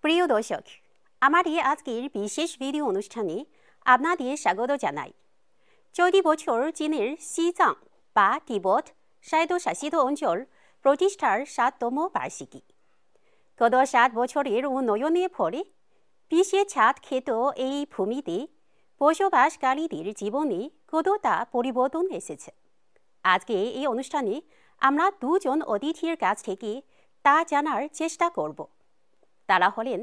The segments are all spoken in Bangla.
প্রিয় দর্শক, আমার এই আজকের বিশেষ ভিডিও অনুষ্ঠানে আপনাদের স্বাগত জানাই। চলতি বছর চীনের সিজাং বা তিব্বত স্বায়ত্তশাসিত অঞ্চল প্রতিষ্ঠার 7তম বার্ষিকী। গত 7 বছরের উন্নয়নের ফলে বিশ্বের ছাদ খ্যাত এই ভূমিতে বসবাসকারীদের জীবনে কতটা পরিবর্তন এসেছে। আজকে এই অনুষ্ঠানে আমরা দুজন অতিথির কাছ থেকে তা জানার চেষ্টা করব। তারা হলেন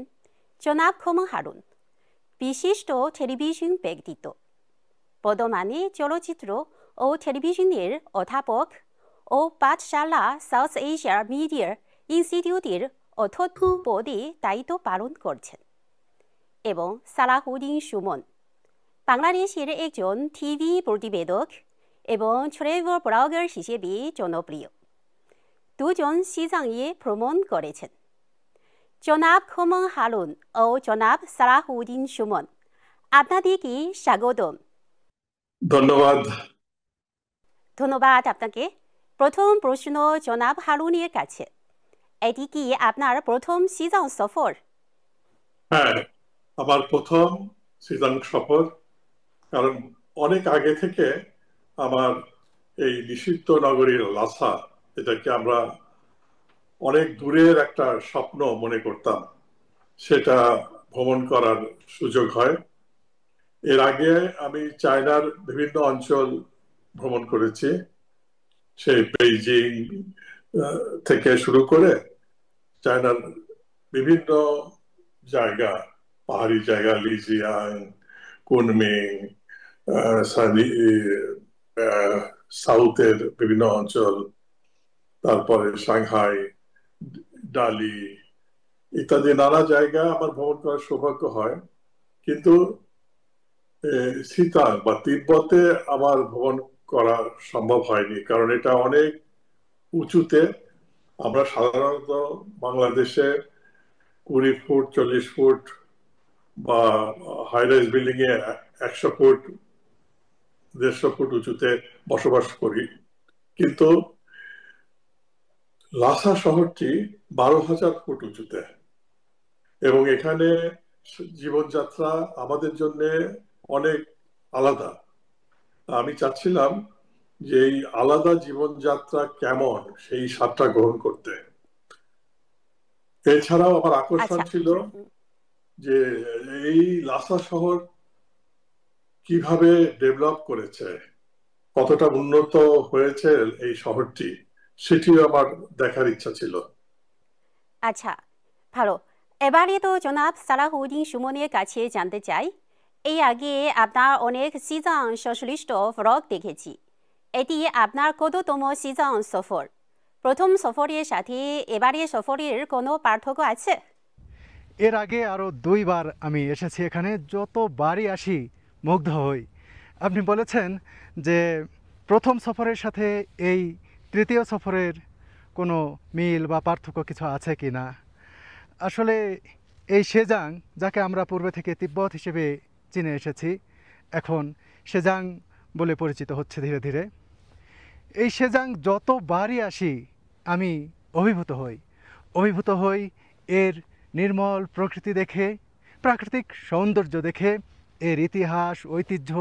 জনাব খোমং হারুন, বিশিষ্ট টেলিভিশন ব্যক্তিত্ব, বর্তমানে চলচ্চিত্র ও টেলিভিশনের অধ্যাপক ও পাঠশালা সাউথ এশিয়া মিডিয়া ইনস্টিটিউটের অধ্যক্ষ পদে দায়িত্ব পালন করছেন, এবং সালাহুদ্দিন সুমন, বাংলাদেশের একজন টিভি প্রতিবেদক এবং ট্রাভেল ব্লগার হিসেবে জনপ্রিয়। দুজন সিজাংয়ে ভ্রমণ করেছেন। জনাব খোমং হারুন ও জনাব সালাহুদ্দিন সুমন, আপনাদেরকে স্বাগতম। ধন্যবাদ আপনাকে। প্রথম প্রশ্ন জনাব হারুনের কাছে, এটি কি আপনার প্রথম সিজাং সফর? হ্যাঁ, আমার প্রথম সিজাং সফর, কারণ অনেক আগে থেকে আমার এই নিষিদ্ধ নগরীর লাসা, এটাকে আমরা অনেক দূরের একটা স্বপ্ন মনে করতাম, সেটা ভ্রমণ করার সুযোগ হয়। এর আগে আমি চায়নার বিভিন্ন অঞ্চল ভ্রমণ করেছি, সেই বেইজিং থেকে শুরু করে চায়নার বিভিন্ন জায়গা, পাহাড়ি জায়গা, লিজিয়াং, কুনমিং, সাউথের বিভিন্ন অঞ্চল, তারপরে সাংহাই, ডালি ইত্যাদি নানা জায়গা আমার ভ্রমণ করার সৌভাগ্য হয়। কিন্তু সিতাং বা তিব্বতে আমার ভ্রমণ করা সম্ভব হয়নি, কারণ এটা অনেক উঁচুতে। আমরা সাধারণত বাংলাদেশে 20 ফুট 40 ফুট বা হাই রাইজ বিল্ডিং এ 100 ফুট 150 ফুট উঁচুতে বসবাস করি, কিন্তু লাসা শহরটি 12,000 ফুট উঁচুতে, এবং এখানে জীবনযাত্রা আমাদের জন্য অনেক আলাদা। আমি চাচ্ছিলাম যে এই আলাদা জীবনযাত্রা কেমন, সেই স্বাদটা গ্রহণ করতে। এছাড়াও আমার আকর্ষণ ছিল যে এই লাসা শহর কিভাবে ডেভেলপ করেছে, কতটা উন্নত হয়েছে এই শহরটি, সেটিও আমার দেখার ইচ্ছা ছিল। আচ্ছা, ভালো। এবারে তো জনাব সালাহুদ্দিন সুমনের কাছে জানতে চাই, এই আগে আপনার অনেক সিজাং সংশ্লিষ্ট ভ্লগ দেখেছি। এটি আপনার কততম সিজাং সফর? প্রথম সফরের সাথে এবারের সফরের কোনো পার্থক্য আছে? এর আগে আরও 2 বার আমি এসেছি এখানে, যতবারই আসি মুগ্ধ হই। আপনি বলেছেন যে প্রথম সফরের সাথে এই তৃতীয় সফরের কোনো মিল বা পার্থক্য কিছু আছে কি না। আসলে এই সেজাং, যাকে আমরা পূর্বে থেকে তিব্বত হিসেবে চিনে এসেছি, এখন সেজাং বলে পরিচিত হচ্ছে ধীরে ধীরে। এই সেজাং যতবারই আসি আমি অভিভূত হই এর নির্মল প্রকৃতি দেখে, প্রাকৃতিক সৌন্দর্য দেখে। এর ইতিহাস, ঐতিহ্য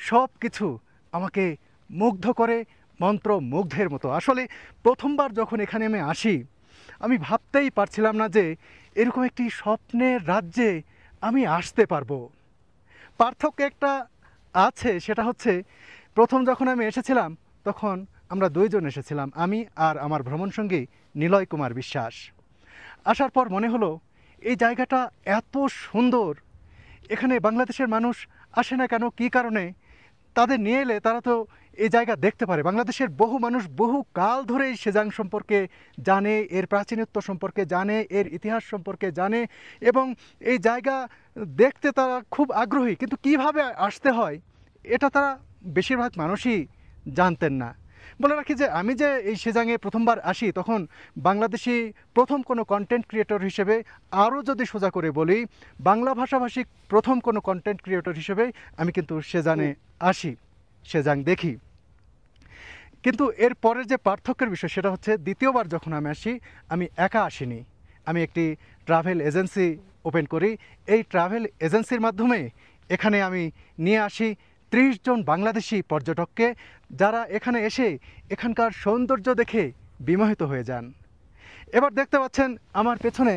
সব কিছু আমাকে মুগ্ধ করে, মন্ত্রমুগ্ধের মতো। আসলে প্রথমবার যখন এখানে আমি আসি, আমি ভাবতেই পারছিলাম না যে এরকম একটি স্বপ্নের রাজ্যে আমি আসতে পারবো। পার্থক্য একটা আছে, সেটা হচ্ছে প্রথম যখন আমি এসেছিলাম তখন আমরা 2 জন এসেছিলাম, আমি আর আমার ভ্রমণসঙ্গী নিলয় কুমার বিশ্বাস। আসার পর মনে হলো এই জায়গাটা এত সুন্দর, এখানে বাংলাদেশের মানুষ আসে না কেন, কী কারণে? তাদের নিয়ে এলে তারা তো এই জায়গা দেখতে পারে। বাংলাদেশের বহু মানুষ বহু কাল ধরে এই সেজাং সম্পর্কে জানে, এর প্রাচীনত্ব সম্পর্কে জানে, এর ইতিহাস সম্পর্কে জানে, এবং এই জায়গা দেখতে তারা খুব আগ্রহী। কিন্তু কিভাবে আসতে হয় এটা তারা বেশিরভাগ মানুষই জানতেন না। বলে রাখি যে আমি যে এই সেজাংয়ে প্রথমবার আসি, তখন বাংলাদেশি প্রথম কোনো কন্টেন্ট ক্রিয়েটর হিসেবে, আরও যদি সোজা করে বলি বাংলা ভাষাভাষী প্রথম কোনো কন্টেন্ট ক্রিয়েটর হিসেবে আমি কিন্তু সেজাংয়ে আসি, সেজাং দেখি। কিন্তু এর পরের যে পার্থক্যের বিষয় সেটা হচ্ছে, দ্বিতীয়বার যখন আমি আসি আমি একা আসিনি, আমি একটি ট্রাভেল এজেন্সি ওপেন করি। এই ট্রাভেল এজেন্সির মাধ্যমে এখানে আমি নিয়ে আসি 30 জন বাংলাদেশি পর্যটককে, যারা এখানে এসে এখানকার সৌন্দর্য দেখে বিমোহিত হয়ে যান। এবার দেখতে পাচ্ছেন আমার পেছনে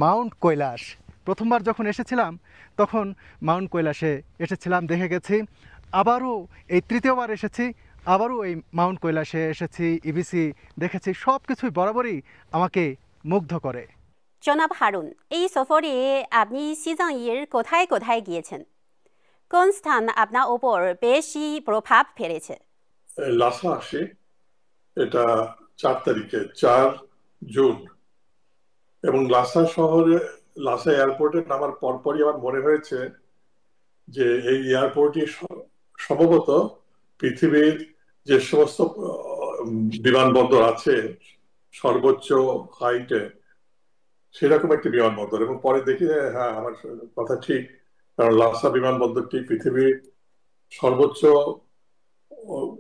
মাউন্ট কৈলাস। প্রথমবার যখন এসেছিলাম তখন মাউন্ট কৈলাসে এসেছিলাম, দেখে গেছি। আবারও এই তৃতীয়বার এসেছি, আবারও এই মাউন্ট কৈলাসে এসেছি, ইবিসি দেখেছি। সব কিছুই বরাবরই আমাকে মুগ্ধ করে। জনাব হারুন, এই সফরে আপনি সিজাংয়ের কোথায় কোথায় গিয়েছেন? কোন স্থান আপনার ওপর বেশি প্রভাব ফেলেছে? লাসা আসি, এটা 4 তারিখে, 4 জুন। এবং লাসা শহরে, লাসা এয়ারপোর্টে নামার পরপরই আমার মনে হয়েছে যে এই এয়ারপোর্টই সম্ভবত পৃথিবীর যে সমস্ত বিমানবন্দর আছে সর্বোচ্চ হাইটে, সেরকম একটি বিমানবন্দর। এবং পরে দেখি হ্যাঁ, আমার কথা ঠিক, কারণ লাসা বিমানবন্দরটি পৃথিবীর সর্বোচ্চ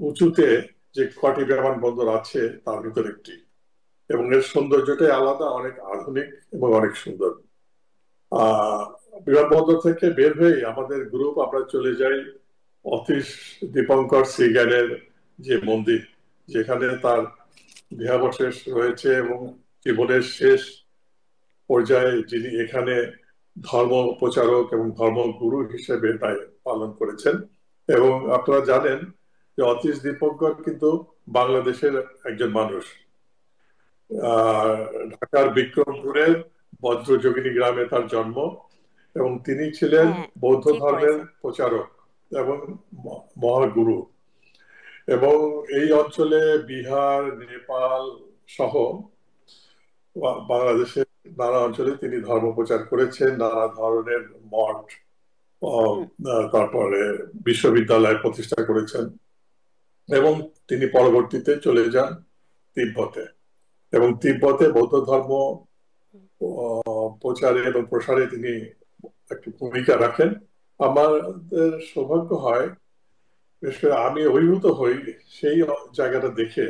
উঁচুতে যে কটি বিমানবন্দর আছে তার ভিতর একটি। এবং এর সৌন্দর্যটাই আলাদা, অনেক আধুনিক এবং অনেক সুন্দর। বিমানবন্দর থেকে বের হয়ে আমাদের গ্রুপ আমরা চলে যাই অতীশ দীপঙ্কর সিগানের যে মন্দির, যেখানে তার দেহাবশেষ রয়েছে এবং জীবনের শেষ পর্যায়ে যিনি এখানে ধর্ম প্রচারক এবং ধর্মগুরু হিসেবে দায়িত্ব পালন করেছেন। এবং আপনারা জানেন যে অতীশ দীপঙ্কর কিন্তু বাংলাদেশের একজন মানুষ। ঢাকার বিক্রমপুরের বজ্রযোগিনী গ্রামে তার জন্ম, এবং তিনি ছিলেন বৌদ্ধ ধর্মের প্রচারক এবং মহাগুরু। এবং এই অঞ্চলে বিহার, নেপাল সহ বাংলাদেশের নানা অঞ্চলে তিনি ধর্ম প্রচার করেছেন, নানা ধরনের মঠ, তারপরে বিশ্ববিদ্যালয় প্রতিষ্ঠা করেছেন। এবং তিনি পরবর্তীতে চলে যান তিব্বতে, এবং তিব্বতে বৌদ্ধ ধর্ম প্রচারে এবং প্রসারে তিনি একটি ভূমিকা রাখেন। আমাদের সৌভাগ্য হয়, বিশেষ করে আমি অভিভূত হই সেই জায়গাটা দেখে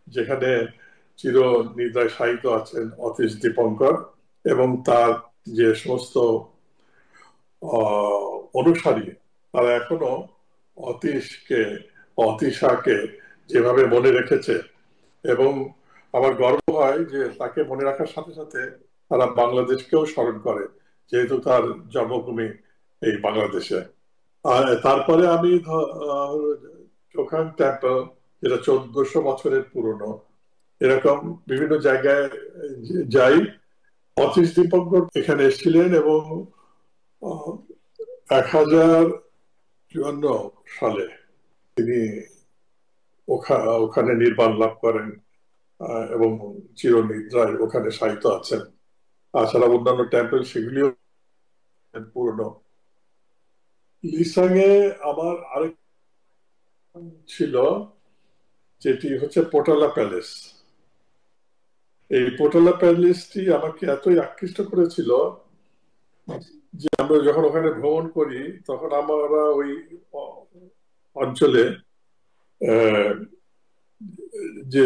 যেখানে চির নিদ্রায় শায়িত আছেন অতীশ দীপঙ্কর, এবং তার যে সমস্ত অনুসারী তারা এখনো অতীশাকে যেভাবে মনে রেখেছে। এবং আমার গর্ব হয় যে তাকে মনে রাখার সাথে সাথে তারা বাংলাদেশকেও স্মরণ করে, যেহেতু তার জন্মভূমি এই বাংলাদেশে। আর তারপরে আমি চোখাং টেম্পল, যেটা 1400 বছরের পুরনো, এরকম বিভিন্ন জায়গায় যাই। অতীশ দীপঙ্কর এখানে এসেছিলেন এবং 1054 সালে তিনি ওখানে নির্বাণ লাভ করেন এবং চিরনিদ্রায় ওখানে শায়িত আছেন। তাছাড়া অন্যান্য টেম্পল সেগুলিও পুরনো। লিসাংয়ে আমার আরেক ছিল, যেটি হচ্ছে পোটালা প্যালেস। এই পোটালা প্যালেসটি আমাকে এতই আকৃষ্ট করেছিল যে আমরা যখন ওখানে ভ্রমণ করি তখন আমরা ওই অঞ্চলে যে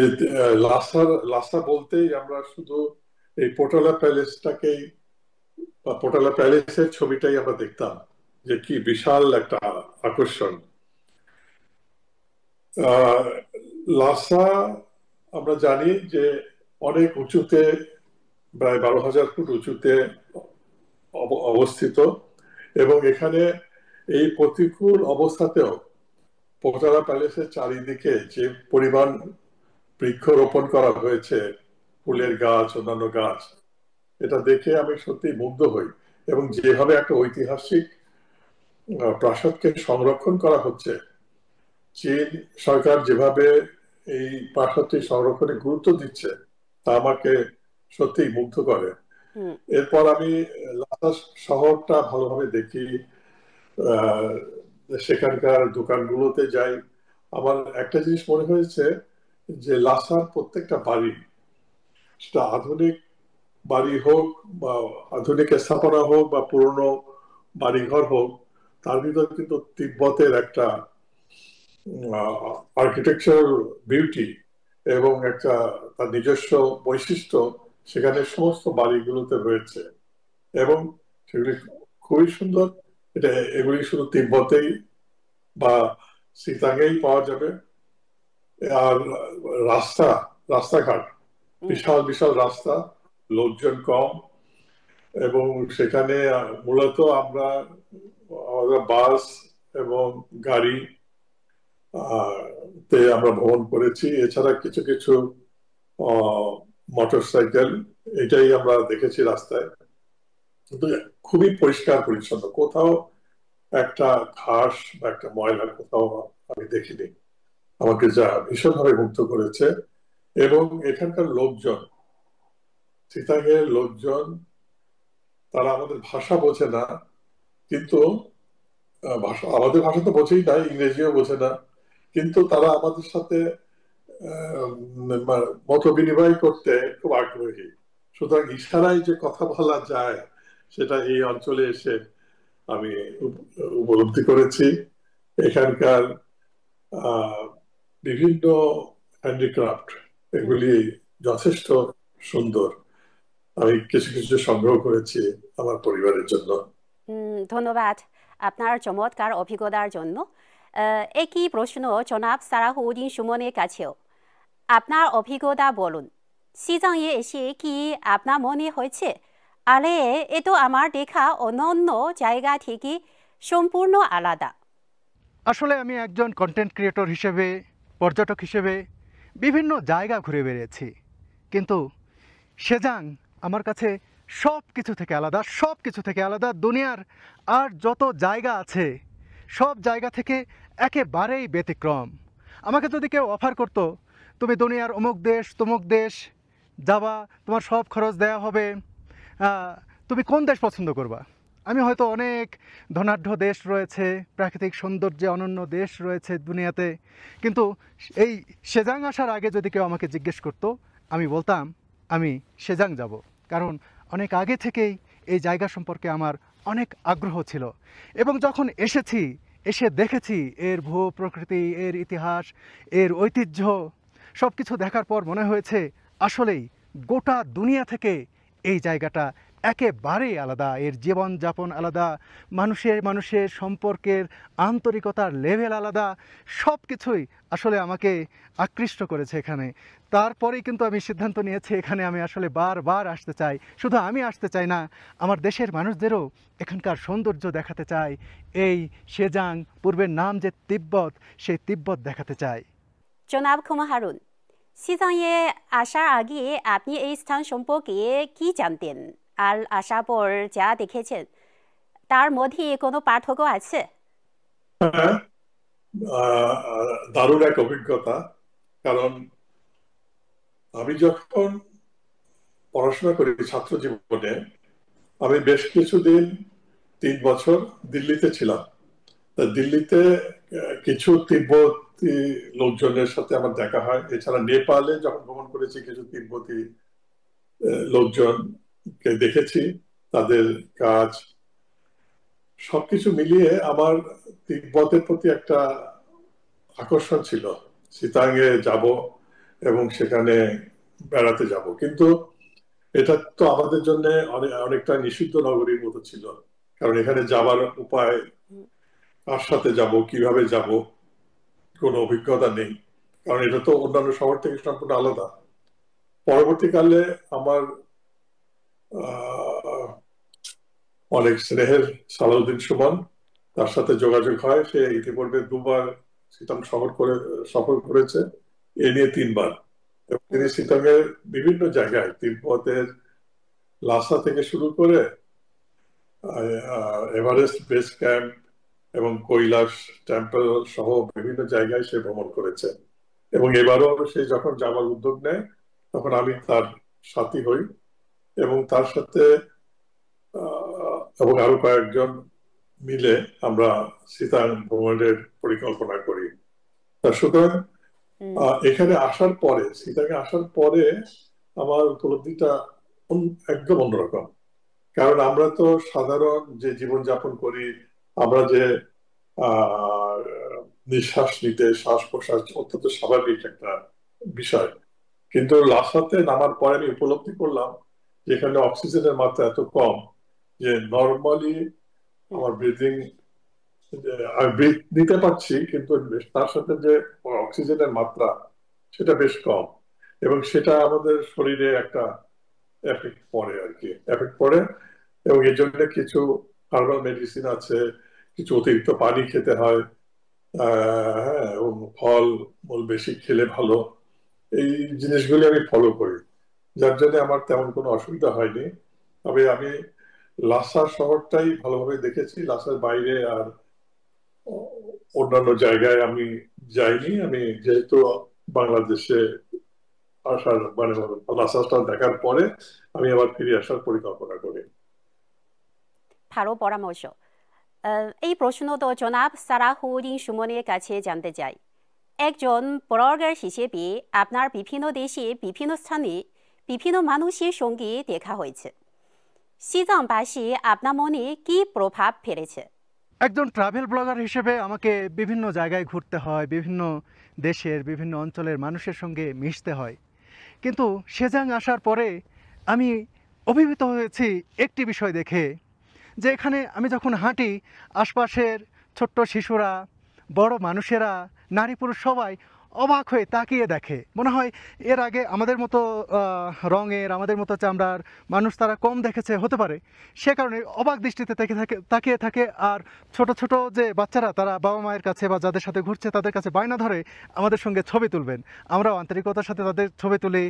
লাসা বলতেই আমরা শুধু এই পোটালা প্যালেসটাকেই বা পোটালা প্যালেসের ছবিটাই আমরা দেখতাম, যে কি বিশাল একটা আকর্ষণ। লাসা আমরা জানি যে অনেক উঁচুতে, প্রায় 12,000 ফুট উঁচুতে অবস্থিত, এবং এখানে এই প্রতিকূল অবস্থাতেও পোটালা প্যালেসের চারিদিকে যে পরিমাণ বৃক্ষরোপণ করা হয়েছে, ফুলের গাছ, অন্যান্য গাছ, এটা দেখে আমি সত্যি মুগ্ধ হই। এবং যেভাবে একটা ঐতিহাসিক প্রাসাদকে সংরক্ষণ করা হচ্ছে, চীন সরকার যেভাবে এই প্রাসাদটি সংরক্ষণে গুরুত্ব দিচ্ছে, তা আমাকে সত্যি মুগ্ধ করে। এরপর আমি লাসা শহরটা ভালোভাবে দেখি, সেখানকার দোকানগুলোতে যাই। আমার একটা জিনিস মনে হয়েছে যে লাসার প্রত্যেকটা বাড়ি, সেটা আধুনিক বাড়ি হোক বা আধুনিক স্থাপনা হোক বা পুরনো বাড়িঘর হোক, তার ভিতরে কিন্তু তিব্বতের একটা আর্কিটেকচারাল বিউটি এবং একটা তার নিজস্ব বৈশিষ্ট্য সেখানে সমস্ত বাড়িগুলোতে রয়েছে। এবং সেগুলি খুবই সুন্দর। এগুলি শুধু তিব্বতেই বা সিতাঙেই পাওয়া যাবে। আর রাস্তাঘাট বিশাল বিশাল রাস্তা, লোকজন কম, এবং সেখানে মূলত আমরা বাস এবং গাড়ি তে আমরা ভ্রমণ করেছি। এছাড়া কিছু কিছু মোটরসাইকেল, এটাই আমরা দেখেছি রাস্তায়। কিন্তু খুবই পরিষ্কার পরিচ্ছন্ন, কোথাও একটা ঘাস বা একটা ময়লা কোথাও আমি দেখিনি, আমাকে যা ভীষণভাবে মুগ্ধ করেছে। এবং এখানকার লোকজন, সিতাঙের লোকজন, তারা আমাদের ভাষা বোঝে না, কিন্তু আমাদের ভাষা তো বোঝেই না, ইংরেজিও বোঝে না, কিন্তু তারা আমাদের সাথে মত বিনিময় করতে খুব আগ্রহী। সুতরাং ইশারায় যে কথা বলা যায় সেটা এই অঞ্চলে এসে আমি উপলব্ধি করেছি। এখানকার বিভিন্ন হ্যান্ডিক্রাফট, এগুলি যথেষ্ট সুন্দর। আমি কিছু কিছু সংগ্রহ করেছি আমার পরিবারের জন্য। ধন্যবাদ আপনার চমৎকার অভিজ্ঞতার জন্য। একই প্রশ্ন জনাব সালাহউদ্দিন সুমনের কাছেও। আপনার অভিজ্ঞতা বলুন। সিজাংয়ে এসে কি আপনার মনে হয়েছে, আরে এ তো আমার দেখা অন্য জায়গা থেকে সম্পূর্ণ আলাদা? আসলে আমি একজন কন্টেন্ট ক্রিয়েটর হিসেবে, পর্যটক হিসেবে বিভিন্ন জায়গা ঘুরে বেরিয়েছি, কিন্তু সেজাং আমার কাছে সব কিছু থেকে আলাদা, সব কিছু থেকে আলাদা। দুনিয়ার আর যত জায়গা আছে সব জায়গা থেকে একেবারেই ব্যতিক্রম। আমাকে যদি কেউ অফার করতো, তুমি দুনিয়ার অমুক দেশ তমুক দেশ যাবা, তোমার সব খরচ দেয়া হবে, তুমি কোন দেশ পছন্দ করবা? আমি হয়তো অনেক ধনাঢ্য দেশ রয়েছে, প্রাকৃতিক সৌন্দর্যে অনন্য দেশ রয়েছে দুনিয়াতে, কিন্তু এই সেজাং আসার আগে যদি কেউ আমাকে জিজ্ঞেস করতো, আমি বলতাম আমি সেজাং যাব, কারণ অনেক আগে থেকেই এই জায়গা সম্পর্কে আমার অনেক আগ্রহ ছিল। এবং যখন এসে দেখেছি এর ভূ প্রকৃতি, এর ইতিহাস, এর ঐতিহ্য, সব কিছু দেখার পর মনে হয়েছে আসলেই গোটা দুনিয়া থেকে এই জায়গাটা একেবারেই আলাদা। এর জীবনযাপন আলাদা, মানুষের সম্পর্কের আন্তরিকতার লেভেল আলাদা, সব কিছুই আসলে আমাকে আকৃষ্ট করেছে এখানে। তারপরেই কিন্তু আমি সিদ্ধান্ত নিয়েছি এখানে আমি আসলে বারবার আসতে চাই। শুধু আমি আসতে চাই না, আমার দেশের মানুষদেরও এখানকার সৌন্দর্য দেখাতে চাই। এই সেজাং, পূর্বের নাম যে তিব্বত, সেই তিব্বত দেখাতে চাই। জনাব খুমা হারুন, সিজাংয়ে আসার আগে আপনি এই স্থান সম্পর্কে কি জানতেন? আর আসার পর যা দেখেছেন তার মধ্যে কোনো পার্থক্য আছে? হ্যাঁ, দারুণ এক অভিজ্ঞতা। কারণ আমি যখন পড়াশোনা করি ছাত্র জীবনে, আমি বেশ কিছুদিন 3 বছর দিল্লিতে ছিলাম। দিল্লিতে কিছু তিব্বতী লোকজনের সাথে আমার দেখা হয়। এছাড়া নেপালে যখন ভ্রমণ করেছি, কিছু তিব্বতী লোকজনকে দেখেছি, তাদের কাজ, সবকিছু মিলিয়ে আমার তিব্বতের প্রতি একটা আকর্ষণ ছিল। সিতাঙে যাব এবং সেখানে বেড়াতে যাব, কিন্তু এটা তো আমাদের জন্য অনেকটা নিষিদ্ধ নগরীর মতো ছিল। কারণ এখানে যাবার উপায়, কার সাথে যাব, কিভাবে যাব, কোনো অভিজ্ঞতা নেই। কারণ এটা তো অন্যান্য শহর থেকে সম্পূর্ণ আলাদা। পরবর্তীকালে আমার অনেক স্নেহের সালাউদ্দিন সুমন, তার সাথে যোগাযোগ হয়। সে ইতিপূর্বে 2বার সিতাং সফর করেছে, এ নিয়ে 3বার। এবং তিনি সিতাঙের বিভিন্ন জায়গায়, তিব্বতের লাসা থেকে শুরু করে এভারেস্ট বেস ক্যাম্প এবং কৈলাস টেম্পল সহ বিভিন্ন জায়গায় সে ভ্রমণ করেছে। এবং এবারও সে যখন যাবার উদ্যোগ নেয়, তখন আমি তার সাথী হই এবং তার সাথে এবং আরো কয়েকজন মিলে আমরা সিতাং ভ্রমণের পরিকল্পনা করি। সুতরাং এখানে আসার পরে, সিতাঙে আসার পরে আমার উপলব্ধিটা একদম অন্যরকম। কারণ আমরা তো সাধারণ যে জীবনযাপন করি, আমরা যে নিঃশ্বাস নিতে শ্বাস প্রশ্বাস অত্যন্ত স্বাভাবিক একটা বিষয়, কিন্তু লাসাতে নামার পরে আমি উপলব্ধি করলাম যে এখানে অক্সিজেনের মাত্রা এত কম যে নর্মালি আমার ব্রিদিং, আমি ব্রিথ নিতে পারছি, কিন্তু তার সাথে যে অক্সিজেনের মাত্রা সেটা বেশ কম, এবং সেটা আমাদের শরীরে একটা এফেক্ট পড়ে আর কি, এফেক্ট পড়ে। এবং এই জন্য কিছু হার্বাল মেডিসিন আছে, কিছু অতিরিক্ত পানি খেতে হয়, হ্যাঁ, এবং ফল মূল বেশি খেলে ভালো। এই জিনিসগুলি আমি ফলো করি, যার জন্য আমার তেমন কোনো অসুবিধা হয়নি। তবে আমি লাসা শহরটাই ভালোভাবে দেখেছি, লাসার বাইরে আর অন্যান্য জায়গায় আমি যাইনি। আমি যেহেতু বাংলাদেশে আসার মানে লাসাটা দেখার পরে আমি আবার ফিরে আসার পরিকল্পনা করি। ভালো পরামর্শ। এই প্রশ্নটা জনাব সালাহুদ্দিন সুমনের কাছে জানতে চাই। একজন ব্লগার হিসেবে আপনার বিভিন্ন দেশে বিভিন্ন স্থানে বিভিন্ন মানুষের সঙ্গে দেখা হয়েছে। সিজাংবাসী আপনার মনে কি প্রভাব ফেলেছে? একজন ট্রাভেল ব্লগার হিসেবে আমাকে বিভিন্ন জায়গায় ঘুরতে হয়, বিভিন্ন দেশের বিভিন্ন অঞ্চলের মানুষের সঙ্গে মিশতে হয়। কিন্তু সেজাং আসার পরে আমি অভিভূত হয়েছি একটি বিষয় দেখে, যে এখানে আমি যখন হাঁটি, আশপাশের ছোট্ট শিশুরা, বড় মানুষেরা, নারী পুরুষ সবাই অবাক হয়ে তাকিয়ে দেখে। মনে হয় এর আগে আমাদের মতো রঙের, আমাদের মতো চামড়ার মানুষ তারা কম দেখেছে হতে পারে, সে কারণে অবাক দৃষ্টিতে তাকিয়ে থাকে। আর ছোট ছোট যে বাচ্চারা, তারা বাবা মায়ের কাছে বা যাদের সাথে ঘুরছে তাদের কাছে বায়না ধরে আমাদের সঙ্গে ছবি তুলবেন। আমরাও আন্তরিকতার সাথে তাদের ছবি তুলি।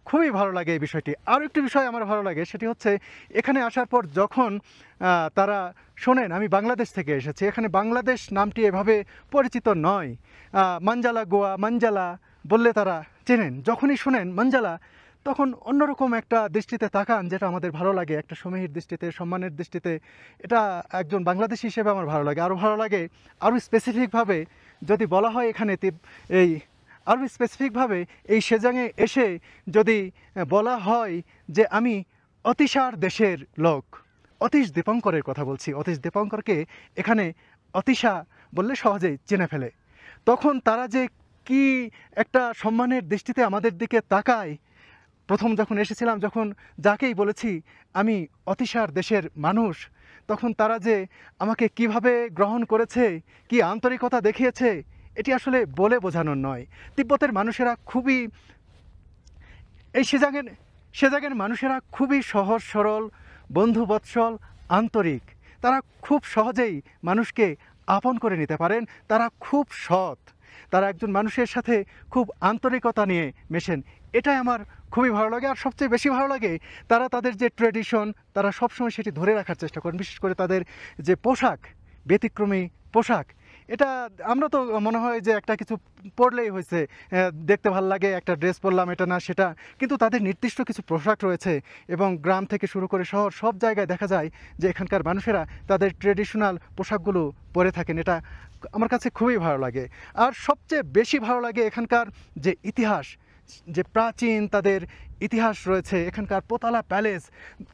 খুবই ভালো লাগে এই বিষয়টি। আরও একটি বিষয় আমার ভালো লাগে, সেটি হচ্ছে এখানে আসার পর যখন তারা শোনেন আমি বাংলাদেশ থেকে এসেছি, এখানে বাংলাদেশ নামটি এভাবে পরিচিত নয়। মাঞ্জালা গোয়া, মাঞ্জালা বললে তারা চেনেন। যখনই শোনেন মাঞ্জালা, তখন অন্যরকম একটা দৃষ্টিতে তাকান, যেটা আমাদের ভালো লাগে, একটা সমীহের দৃষ্টিতে, সম্মানের দৃষ্টিতে। এটা একজন বাংলাদেশি হিসেবে আমার ভালো লাগে। আরও ভালো লাগে আরও স্পেসিফিকভাবে যদি বলা হয়, এখানে আরও স্পেসিফিকভাবে এই সেজাংয়ে এসে যদি বলা হয় যে আমি অতিশার দেশের লোক, অতীশ দীপঙ্করের কথা বলছি, অতীশ দীপঙ্করকে এখানে অতিশা বললে সহজেই চিনে ফেলে, তখন তারা যে কি একটা সম্মানের দৃষ্টিতে আমাদের দিকে তাকায়। প্রথম যখন এসেছিলাম, যখন যাকেই বলেছি আমি অতিশার দেশের মানুষ, তখন তারা যে আমাকে কিভাবে গ্রহণ করেছে, কি আন্তরিকতা দেখিয়েছে, এটি আসলে বলে বোঝানোর নয়। তিব্বতের মানুষেরা খুবই, এই সেজাগের মানুষেরা খুবই সহজ সরল, বন্ধুবৎসল, আন্তরিক। তারা খুব সহজেই মানুষকে আপন করে নিতে পারেন। তারা খুব সৎ, তারা একজন মানুষের সাথে খুব আন্তরিকতা নিয়ে মেশেন। এটাই আমার খুবই ভালো লাগে। আর সবচেয়ে বেশি ভালো লাগে তারা তাদের যে ট্র্যাডিশন, তারা সবসময় সেটি ধরে রাখার চেষ্টা করেন। বিশেষ করে তাদের যে পোশাক, ব্যতিক্রমী পোশাক, এটা আমরা তো মনে হয় যে একটা কিছু পরলেই হয়েছে, দেখতে ভালো লাগে, একটা ড্রেস পরলাম, এটা না সেটা। কিন্তু তাদের নির্দিষ্ট কিছু পোশাক রয়েছে, এবং গ্রাম থেকে শুরু করে শহর সব জায়গায় দেখা যায় যে এখানকার মানুষেরা তাদের ট্রেডিশনাল পোশাকগুলো পরে থাকেন। এটা আমার কাছে খুবই ভালো লাগে। আর সবচেয়ে বেশি ভালো লাগে এখানকার যে ইতিহাস, যে প্রাচীন তাদের ইতিহাস রয়েছে। এখানকার পোতালা প্যালেস,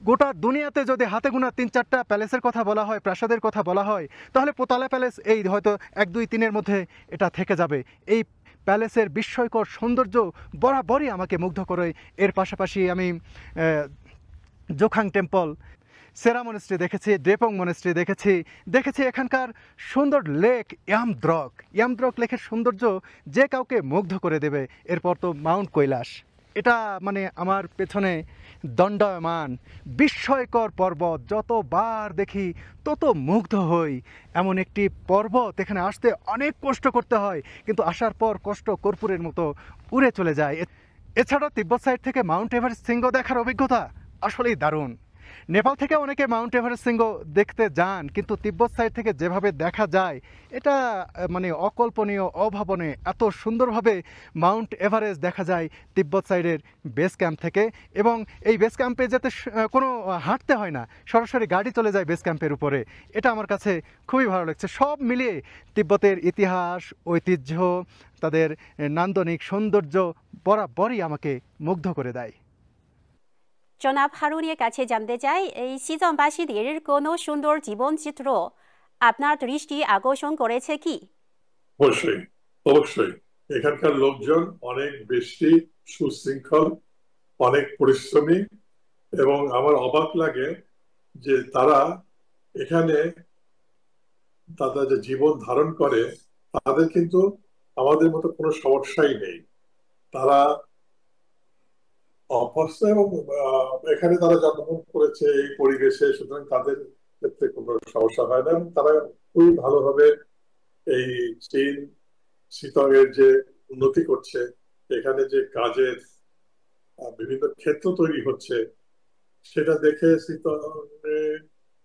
গোটা দুনিয়াতে যদি হাতে গোনা ৩-৪টা প্যালেসের কথা বলা হয়, প্রাসাদের কথা বলা হয়, তাহলে পোতালা প্যালেস এই হয়তো ১-২-৩-এর মধ্যে এটা থেকে যাবে। এই প্যালেসের বিস্ময়কর সৌন্দর্য বরাবরই আমাকে মুগ্ধ করে। এর পাশাপাশি আমি জোখাং টেম্পল, সেরা মনেস্ট্রি দেখেছি, ড্রেপং মনেস্ট্রি দেখেছি এখানকার সুন্দর লেক ইয়ামদ্রক লেকের সৌন্দর্য যে কাউকে মুগ্ধ করে দেবে। এরপর তো মাউন্ট কৈলাস, এটা মানে আমার পেছনে দণ্ডায়মান বিস্ময়কর পর্বত। যতবার দেখি তত মুগ্ধ হই। এমন একটি পর্বত, এখানে আসতে অনেক কষ্ট করতে হয়, কিন্তু আসার পর কষ্ট কর্পূরের মতো উড়ে চলে যায়। এছাড়াও তিব্বত সাইড থেকে মাউন্ট এভারেস্ট শৃঙ্গ দেখার অভিজ্ঞতা আসলেই দারুণ। নেপাল থেকে অনেকে মাউন্ট এভারেস্ট শৃঙ্গ দেখতে যান, কিন্তু তিব্বত সাইড থেকে যেভাবে দেখা যায়, এটা মানে অকল্পনীয়, অভাবনীয়। এত সুন্দরভাবে মাউন্ট এভারেস্ট দেখা যায় তিব্বত সাইডের বেস ক্যাম্প থেকে। এবং এই বেস ক্যাম্পে যেতে কোনো হাঁটতে হয় না, সরাসরি গাড়ি চলে যায় বেস ক্যাম্পের উপরে। এটা আমার কাছে খুবই ভালো লাগছে। সব মিলিয়ে তিব্বতের ইতিহাস, ঐতিহ্য, তাদের নান্দনিক সৌন্দর্য বরাবরই আমাকে মুগ্ধ করে দেয়। জনাব হারুনের কাছে জানতে চাই, এই সিজাংবাসীদের কোনো সুন্দর জীবনচিত্র আপনার দৃষ্টি আকর্ষণ করেছে কি? অবশ্যই এখানকার লোকজন অনেক বেশি সুশৃঙ্খল, অনেক পরিশ্রমী, এবং আমার অবাক লাগে যে তারা এখানে তাদের যে জীবন ধারণ করে তাদের কিন্তু আমাদের মতো কোনো সমস্যাই নেই। তারা অভ্যস্ত এবং এখানে তারা জন্মগ্রহণ করেছে এই পরিবেশে, সুতরাং তাদের ক্ষেত্রে কোনো সমস্যা হয় না এবং তারা খুবই ভালোভাবে এই চীন শীতঙের যে উন্নতি করছে, এখানে যে কাজের বিভিন্ন ক্ষেত্র তৈরি হচ্ছে সেটা দেখে শীতঙে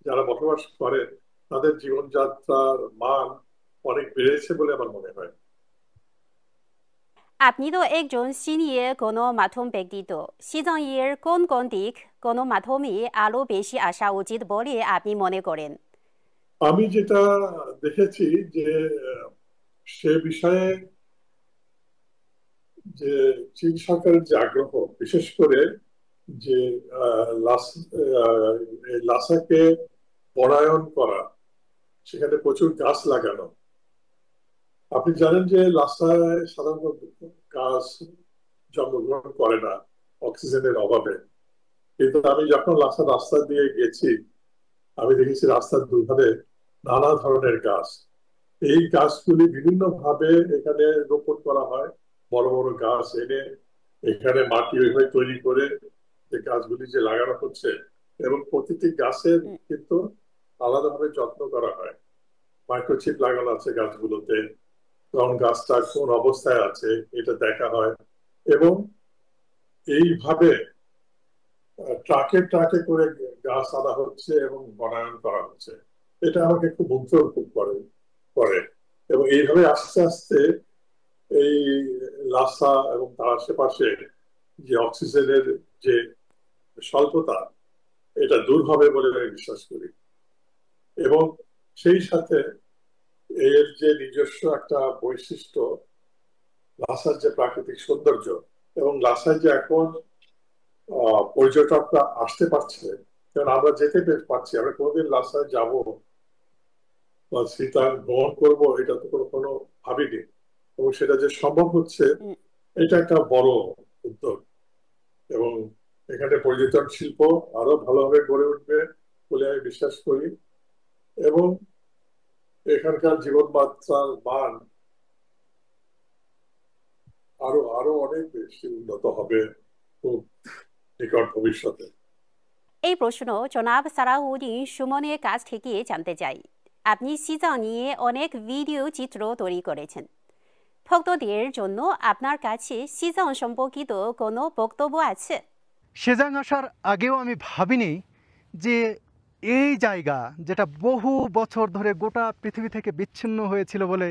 যারা বসবাস করেন তাদের জীবনযাত্রার মান অনেক বেড়েছে বলে আমার মনে হয়। আপনি তো একজন সিনিয়র গণমাধ্যম ব্যক্তিত্ব। সিজনের কোন কোন দিক গণমাধ্যমে আরো বেশি আসা উচিত বলে আপনি মনে করেন? আমি যেটা দেখেছি যে সে বিষয়ে যে চীন সরকারের যে আগ্রহ, বিশেষ করে যে লাসাকে বনায়ন করা, সেখানে প্রচুর গাছ লাগানো। আপনি জানেন যে লাসায় সাধারণত গাছ জন্মগ্রহণ করে না অক্সিজেনের অভাবে, কিন্তু আমি যখন লাসার রাস্তা দিয়ে গেছি আমি দেখেছি রাস্তার দুধারে নানা ধরনের গাছ। এই গাছগুলি বিভিন্ন ভাবে এখানে রোপণ করা হয়, বড় বড় গাছ এনে এখানে মাটি ওইভাবে তৈরি করে যে গাছগুলি যে লাগানো হচ্ছে, এবং প্রতিটি গাছের কিন্তু আলাদাভাবে যত্ন করা হয়। মাইক্রোচিপ লাগানো আছে গাছগুলোতে, কোন গাছটা কোন অবস্থায় আছে এটা দেখা হয়, এবং এইভাবে ট্রাকে ট্রাকে করে গাছ আনা হচ্ছে এবং বনায়ন করা হচ্ছে। এটা আমাকে খুব মুগ্ধ করে এবং এইভাবে আস্তে আস্তে এই লাসা এবং তার আশেপাশে যে অক্সিজেনের যে স্বল্পতা, এটা দূর হবে বলে আমি বিশ্বাস করি। এবং সেই সাথে এর যে নিজস্ব একটা বৈশিষ্ট্য, লাসার যে প্রাকৃতিক সৌন্দর্য, এবং লাসায় যে এখন পর্যটকরা আসতে পারছে, কারণ আমরা যেতে পারছি, আমরা কোনোদিন লাসায় যাব বা শ্রীতাং ভ্রমণ করব এটা তো কোনো ভাবিনি, এবং সেটা যে সম্ভব হচ্ছে এটা একটা বড় উদ্যোগ। এবং এখানে পর্যটন শিল্প আরো ভালোভাবে গড়ে উঠবে বলে আমি বিশ্বাস করি, এবং এখানকার জীবনযাত্রার মান আরো আরো অনেক বেশি উন্নত হবে খুব নিকট ভবিষ্যতে। এই প্রশ্ন জনাব সালাহউদ্দিন সুমনের কাছ থেকে জানতে চাই। আপনি সিজাং নিয়ে অনেক ভিডিও চিত্র তৈরি করেছেন। ভক্তদের জন্য আপনার কাছে সিজাং সম্পর্কিত কোনো বক্তব্য আছে? সেজাং আসার আগেও আমি ভাবিনি যে এই জায়গা, যেটা বহু বছর ধরে গোটা পৃথিবী থেকে বিচ্ছিন্ন হয়েছিল বলে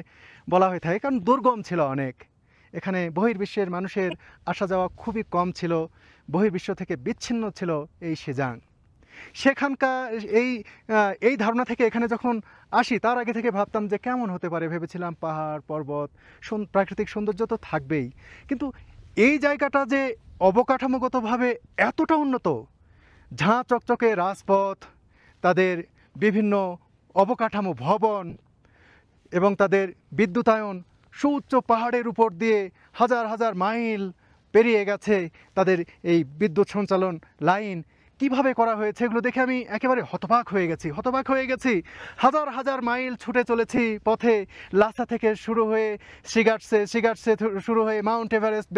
বলা হয়ে থাকে, কারণ দুর্গম ছিল অনেক, এখানে বহির্বিশ্বের মানুষের আসা যাওয়া খুবই কম ছিল, বহির্বিশ্ব থেকে বিচ্ছিন্ন ছিল এই সেজাং। সেখানকার এই ধারণা থেকে এখানে যখন আসি তার আগে থেকে ভাবতাম যে কেমন হতে পারে, ভেবেছিলাম পাহাড় পর্বত প্রাকৃতিক সৌন্দর্য তো থাকবেই, কিন্তু এই জায়গাটা যে অবকাঠামোগতভাবে এতটা উন্নত, ঝাঁ চকচকে রাজপথ, তাদের বিভিন্ন অবকাঠামো ভবন এবং তাদের বিদ্যুতায়ন, সুউচ্চ পাহাড়ের উপর দিয়ে হাজার হাজার মাইল পেরিয়ে গেছে তাদের এই বিদ্যুৎ সঞ্চালন লাইন, কিভাবে করা হয়েছে এগুলো দেখে আমি একেবারে হতবাক হয়ে গেছি। হাজার হাজার মাইল ছুটে চলেছি পথে, লাসা থেকে শুরু হয়ে সিগাটসে শুরু হয়ে মাউন্ট এভারেস্ট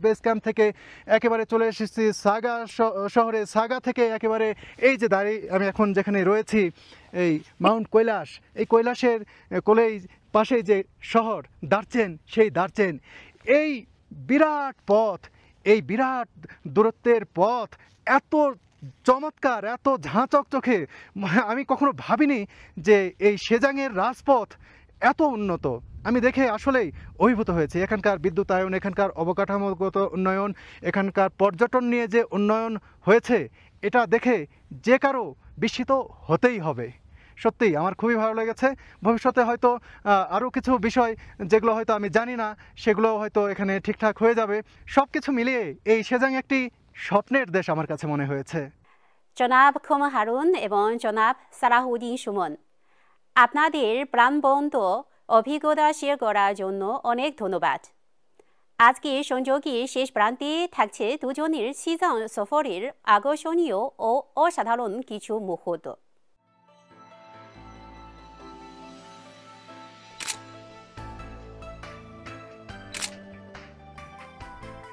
বেস ক্যাম্প থেকে একেবারে চলে এসেছি সাগা শহরে, সাগা থেকে একেবারে এই যে আমি এখন যেখানে রয়েছি এই মাউন্ট কৈলাস, এই কৈলাসের কোলেই পাশেই যে শহর দার্চেন, সেই দার্চেন। এই বিরাট পথ, এই বিরাট দূরত্বের পথ এত চমৎকার, এত ঝাঁচকচকে, আমি কখনো ভাবিনি যে এই সেজাংয়ের রাজপথ এত উন্নত। আমি দেখে আসলেই অভিভূত হয়েছি। এখানকার বিদ্যুতায়ন, এখানকার অবকাঠামোগত উন্নয়ন, এখানকার পর্যটন নিয়ে যে উন্নয়ন হয়েছে, এটা দেখে যে কারো বিস্মিত হতেই হবে। সত্যিই আমার খুবই ভালো লেগেছে। ভবিষ্যতে হয়তো আরও কিছু বিষয় যেগুলো হয়তো আমি জানি না সেগুলো হয়তো এখানে ঠিকঠাক হয়ে যাবে। সব কিছু মিলিয়ে এই সেজাং একটি স্বপ্নের দেশ আমার কাছে মনে হয়েছে। জনাব খোমা হারুন এবং জনাব সালাহউদ্দিন সুমন, আপনাদের প্রাণবন্ত অভিজ্ঞতা শেয়ার করার জন্য অনেক ধন্যবাদ। আজকে সংযোগের শেষ প্রান্তে থাকছে দুজনের সিজাং সফরের আকর্ষণীয় ও অসাধারণ কিছু মুহূর্ত।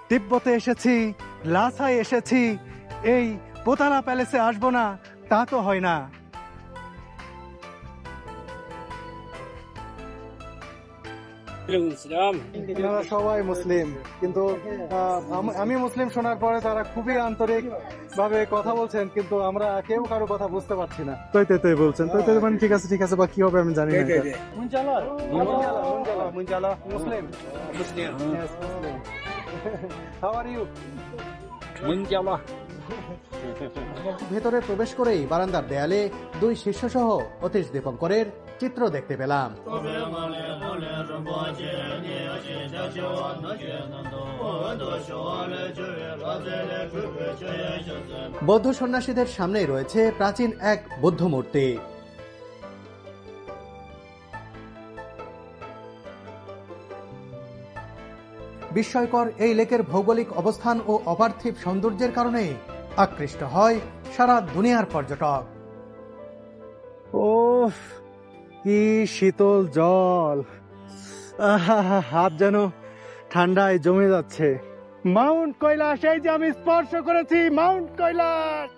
তিব্বতে এসেছি, লাসায় এসেছি, এই পোতালা প্যালেসে আসবো না তা তো হয় না। এনারা সবাই মুসলিম, কিন্তু আমি মুসলিম শোনার পরে তারা খুবই আন্তরিক ভাবে কথা বলছেন, কিন্তু আমরা কেউ কারো কথা বুঝতে পারছি না। তৈ তৈ তৈ বলছেন, তৈ তৈ মানে ঠিক আছে ঠিক আছে, বা কি হবে আমি জানি না। মুসলিম হাউ আর ইউ? ভেতরে প্রবেশ করেই বারান্দার দেয়ালে দুই শিষ্যসহ অতীশ দীপঙ্করের চিত্র দেখতে পেলাম। বৌদ্ধ সন্ন্যাসীদের সামনেই রয়েছে প্রাচীন এক বৌদ্ধ মূর্তি। বিস্ময়কর এই লেকের ভৌগোলিক অবস্থান ও অপার্থিব সৌন্দর্যের কারণে আকৃষ্ট হয় সারা দুনিয়ার পর্যটক। ওহ, কি শীতল জল! হাত যেন ঠান্ডায় জমে যাচ্ছে। মাউন্ট কৈলাস, এই যে আমি স্পর্শ করেছি মাউন্ট কৈলাস।